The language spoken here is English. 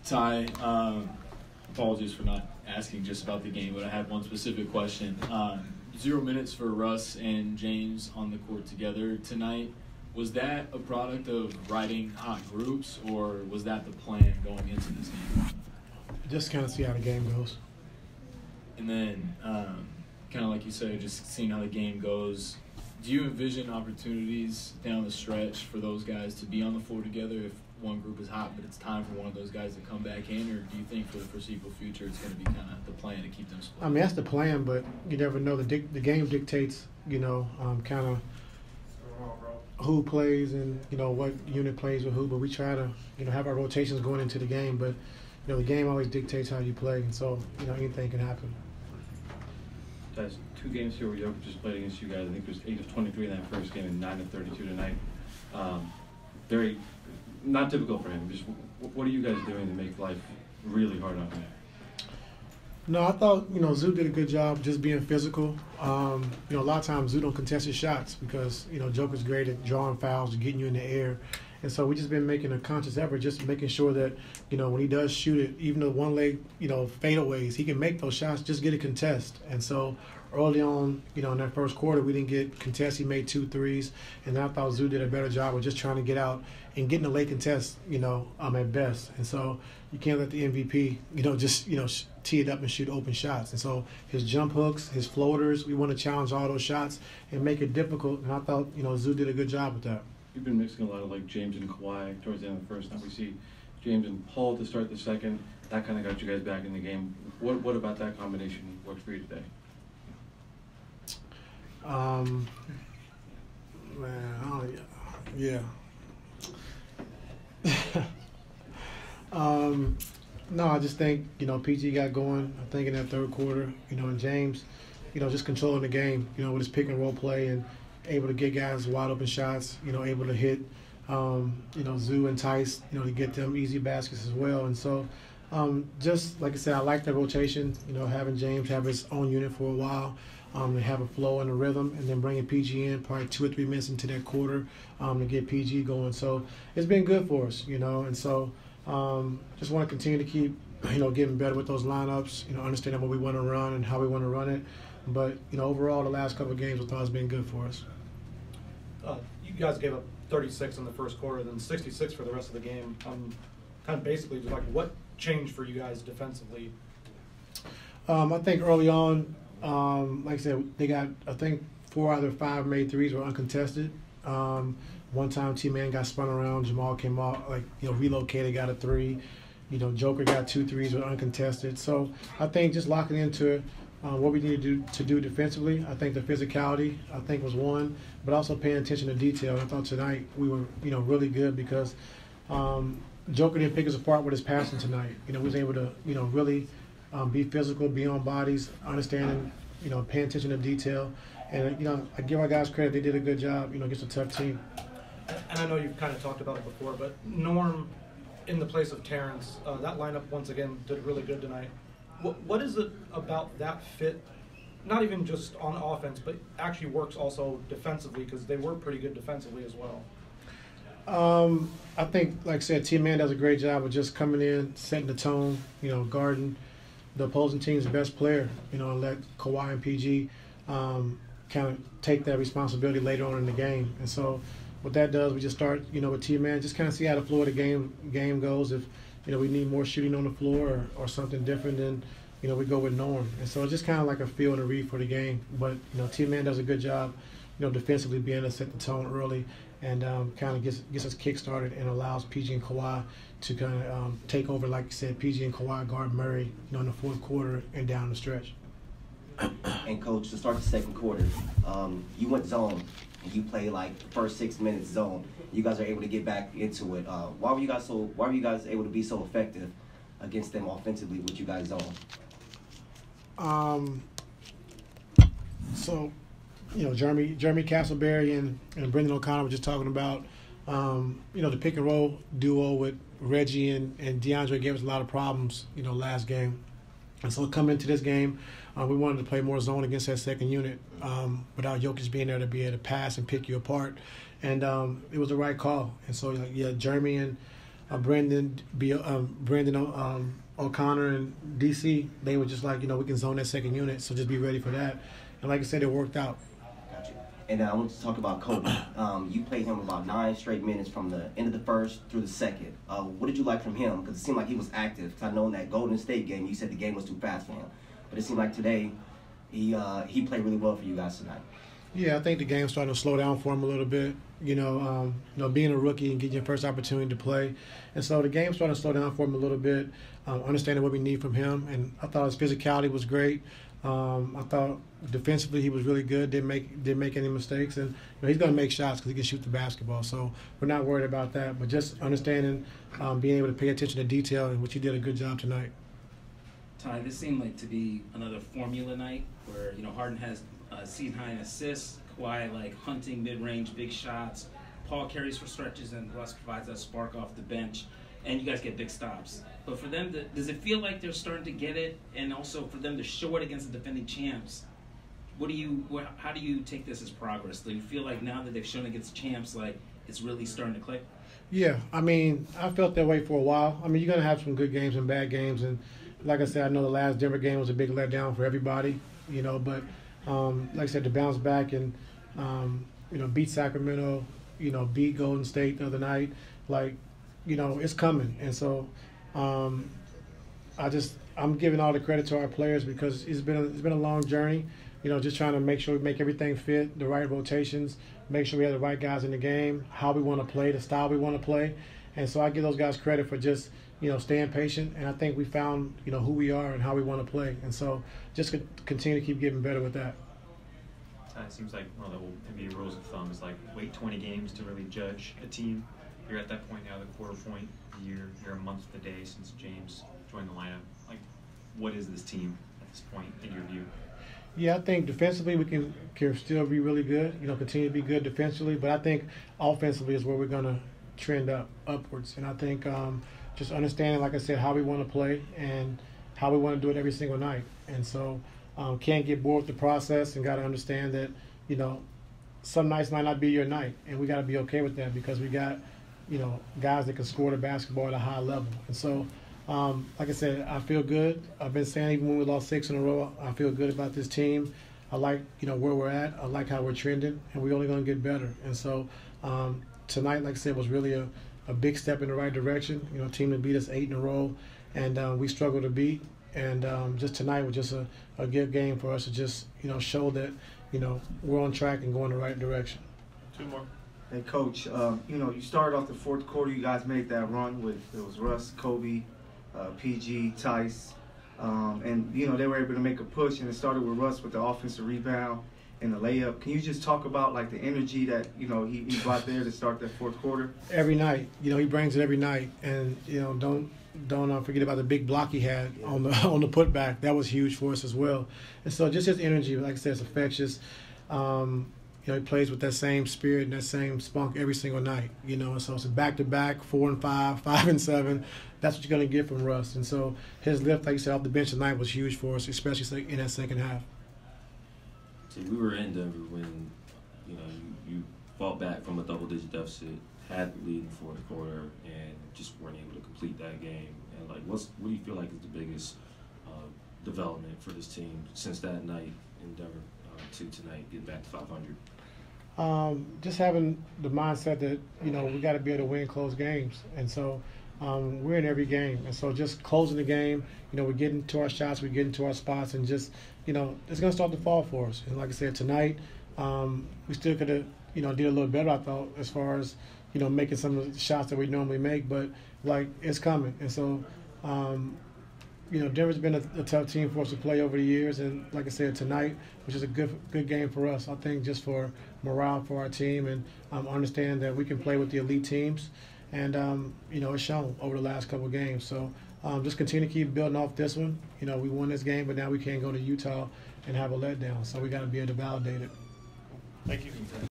Ty, apologies for not asking just about the game, but I had one specific question. 0 minutes for Russ and James on the court together tonight. Was that a product of riding hot groups, or was that the plan going into this game? Just kind of see how the game goes. And then, kind of like you said, just seeing how the game goes, do you envision opportunities down the stretch for those guys to be on the floor together if one group is hot, but it's time for one of those guys to come back in, or do you think for the foreseeable future it's going to be kind of the plan to keep them split? I mean, that's the plan, but you never know. The game dictates, kind of who plays and, what unit plays with who. But we try to, have our rotations going into the game. But, the game always dictates how you play. And so, anything can happen. Guys, 2 games here where Jokic just played against you guys. I think it was 8 of 23 in that first game and 9 of 32 tonight. Very not typical for him. Just what are you guys doing to make life really hard on him? No, I thought, Zoo did a good job just being physical. A lot of times Zoo don't contest his shots because, Joker's great at drawing fouls, getting you in the air. And so we just been making a conscious effort, just making sure that, when he does shoot it, even the one leg, fadeaways, he can make those shots, just get a contest. And so early on, in that first quarter, we didn't get contests. He made 2 threes. And then I thought Zoo did a better job of just trying to get out and getting a late contest, at best. And so you can't let the MVP, just, tee it up and shoot open shots. And so his jump hooks, his floaters, we want to challenge all those shots and make it difficult. And I thought, Zoo did a good job with that. You've been mixing a lot of James and Kawhi towards the end of the first. Now we see James and Paul to start the second. That kind of got you guys back in the game. What about that combination worked for you today? No, I just think, PG got going, I think, in that third quarter, and James, just controlling the game, with his pick and roll play and able to get guys wide open shots, able to hit, Zoo and Tice, to get them easy baskets as well. And so, just like I said, I like the rotation, having James have his own unit for a while, to have a flow and a rhythm, and then bringing PG in probably 2 or 3 minutes into that quarter to get PG going. So it's been good for us, and so just want to continue to keep, getting better with those lineups, understanding what we want to run and how we want to run it. But, overall, the last couple of games, I thought has been good for us. You guys gave up 36 in the first quarter, then 66 for the rest of the game. Kind of basically, just what changed for you guys defensively? I think early on, like I said, they got, I think, 4 out of 5 made threes were uncontested. One time, T-Man got spun around. Jamal came out, relocated, got a 3. Joker got 2 threes were uncontested. So I think just locking into what we need to do defensively. I think the physicality, was one, but also paying attention to detail. I thought tonight we were, really good because Joker didn't pick us apart with his passing tonight. We was able to, really be physical, be on bodies, understanding, paying attention to detail. And, I give our guys credit. They did a good job, against a tough team. And I know you've kind of talked about it before, but Norm in the place of Terrence, that lineup once again did really good tonight. What is it about that fit, not even just on offense, but actually works also defensively, because they were pretty good defensively as well? I think, like I said, T-Man does a great job of just coming in, setting the tone, guarding the opposing team's best player, and let Kawhi and PG kind of take that responsibility later on in the game. And so what that does, we just start, with T-Man, just kind of see how the flow of the game goes. If, we need more shooting on the floor or something different, then, we go with Norm. And so it's just kind of like a feel and a read for the game. But, T-Man does a good job, defensively being able to set the tone early and kind of gets us kick-started and allows PG and Kawhi to kind of take over, like you said, PG and Kawhi guard Murray, in the fourth quarter and down the stretch. And, Coach, to start the second quarter, you went zone, and you played the first 6 minutes zone. You guys are able to get back into it. Why were you guys able to be so effective against them offensively with you guys zone? So, Jeremy Castleberry and Brendan O'Connor were just talking about, the pick and roll duo with Reggie and DeAndre gave us a lot of problems, last game. And so coming into this game, we wanted to play more zone against that second unit without Jokic being there to be able to pass and pick you apart. And it was the right call. And so, Jeremy and Brandon O'Connor and DC, they were just like, we can zone that second unit, so just be ready for that. And like I said, it worked out. Gotcha. And I want to talk about Kobe. You played him about 9 straight minutes from the end of the first through the second. What did you like from him? Because it seemed like he was active. Because I know in that Golden State game, you said the game was too fast for him. But it seemed like today, he played really well for you guys tonight. Yeah, I think the game's starting to slow down for him a little bit. Being a rookie and getting your first opportunity to play, and so the game's starting to slow down for him a little bit. Understanding what we need from him, and I thought his physicality was great. I thought defensively he was really good. Didn't make any mistakes, and he's going to make shots because he can shoot the basketball. So we're not worried about that. But just understanding, being able to pay attention to detail, and which he did a good job tonight. Ty, this seemed like to be another formula night where Harden has season high in assists, Kawhi hunting mid-range big shots, Paul carries for stretches, and Russ provides that spark off the bench, and you guys get big stops. But for them, does it feel like they're starting to get it, and also for them to show it against the defending champs? How do you take this as progress? Do you feel like now that they've shown against champs, it's really starting to click? Yeah, I felt that way for a while. You're going to have some good games and bad games, and like I said, I know the last Denver game was a big letdown for everybody, but like I said, to bounce back and beat Sacramento, beat Golden State the other night, it's coming. And so I'm giving all the credit to our players because it's been a long journey. Just trying to make sure we make everything fit, the right rotations, make sure we have the right guys in the game, how we want to play, the style we want to play. And so I give those guys credit for just staying patient, and I think we found, who we are and how we want to play. And so just continue to keep getting better with that. It seems like one of the old NBA rules of thumb is wait 20 games to really judge a team. You're at that point now, the quarter point. You're a month to the day since James joined the lineup. What is this team at this point in your view? Yeah, I think defensively we can still be really good, continue to be good defensively. But I think offensively is where we're going to trend upwards. And I think just understanding, like I said, how we want to play and how we want to do it every single night. And so can't get bored with the process and got to understand that, some nights might not be your night. And we got to be okay with that because we got, guys that can score the basketball at a high level. And so, like I said, I feel good. I've been saying even when we lost 6 in a row, I feel good about this team. I like, where we're at. I like how we're trending, and we're only going to get better. And so tonight, like I said, was really a big step in the right direction. A team that beat us 8 in a row, and we struggled to beat. And just tonight was just a good game for us to just, show that, we're on track and going the right direction. 2 more. Hey, Coach, you started off the fourth quarter. You guys made that run with, it was Russ, Kobe, PG, Tice, and, they were able to make a push, and it started with Russ with the offensive rebound and the layup. Can you just talk about, the energy that, he brought there to start that fourth quarter? Every night. He brings it every night. And, don't forget about the big block he had on the putback. That was huge for us as well. And so just his energy, like I said, is infectious. He plays with that same spirit and that same spunk every single night. And so it's a back-to-back, 4 and 5, 5 and 7. That's what you're going to get from Russ. And so his lift, like you said, off the bench tonight was huge for us, especially in that second half. See, we were in Denver when, you fought back from a double-digit deficit, had the lead in the fourth quarter, and just weren't able to complete that game. And what do you feel like is the biggest development for this team since that night in Denver to tonight, getting back to 500? Just having the mindset that we got to be able to win close games, and so we're in every game, and so just closing the game. We're getting to our shots, we're getting to our spots, and just it's going to start to fall for us. And like I said, tonight we still could have did a little better, I thought, as far as making some of the shots that we normally make, but it's coming. And so Denver's been a tough team for us to play over the years, and like I said, tonight was just a good game for us. I think just for morale for our team, and understanding that we can play with the elite teams, and it's shown over the last couple of games. So just continue to keep building off this one. We won this game, but now we can't go to Utah and have a letdown. So we got to be able to validate it. Thank you.